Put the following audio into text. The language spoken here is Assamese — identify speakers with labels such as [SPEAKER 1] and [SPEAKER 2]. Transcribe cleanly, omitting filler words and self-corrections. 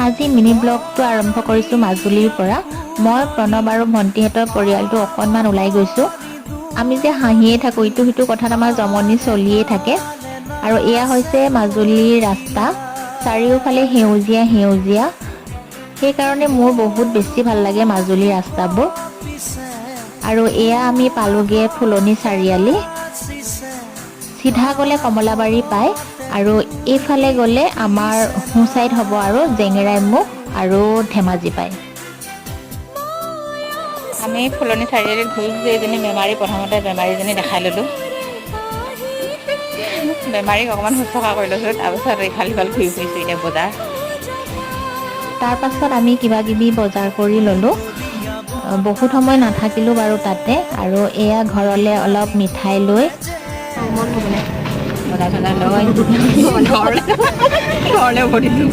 [SPEAKER 1] আজি মিনি ব্লগটো আৰম্ভ কৰিছোঁ মাজুলীৰ পৰা। মই প্ৰণৱ আৰু ভণ্টিহঁতৰ পৰিয়ালটো অকণমান ওলাই গৈছোঁ। আমি যে হাঁহিয়ে থাকোঁ, ইটো সিটো কথাত আমাৰ জমনি চলিয়ে থাকে। আৰু এয়া হৈছে মাজুলীৰ ৰাস্তা, চাৰিওফালে সেউজীয়া সেউজীয়া। সেইকাৰণে মোৰ বহুত বেছি ভাল লাগে মাজুলীৰ ৰাস্তাবোৰ। আৰু এয়া আমি পালোগৈ ফুলনি চাৰিআলি। চিধা গ'লে কমলাবাৰী পায় আৰু এইফালে গ'লে আমাৰ সোঁ চাইড হ'ব আৰু জেঙেৰাই মুখ আৰু ধেমাজি পায়। আমি ফুলনি চাৰিআলিত ঘূৰি এজনী বেমাৰী, প্ৰথমতে বেমাৰীজনী দেখাই ল'লোঁ। বেমাৰীক অকণমান শুশ্ৰূষা কৰি লৈছোঁ, তাৰপিছত ইফাল সিফাল ঘূৰি ফুৰিছোঁ এতিয়া বজাৰ। তাৰ পাছত আমি কিবা কিবি বজাৰ কৰি ল'লোঁ। বহুত সময় নাথাকিলোঁ বাৰু তাতে। আৰু এয়া ঘৰলৈ অলপ মিঠাই লৈ বজাৰ চজাৰ লৈ ঘৰলৈ উভতিলোঁ।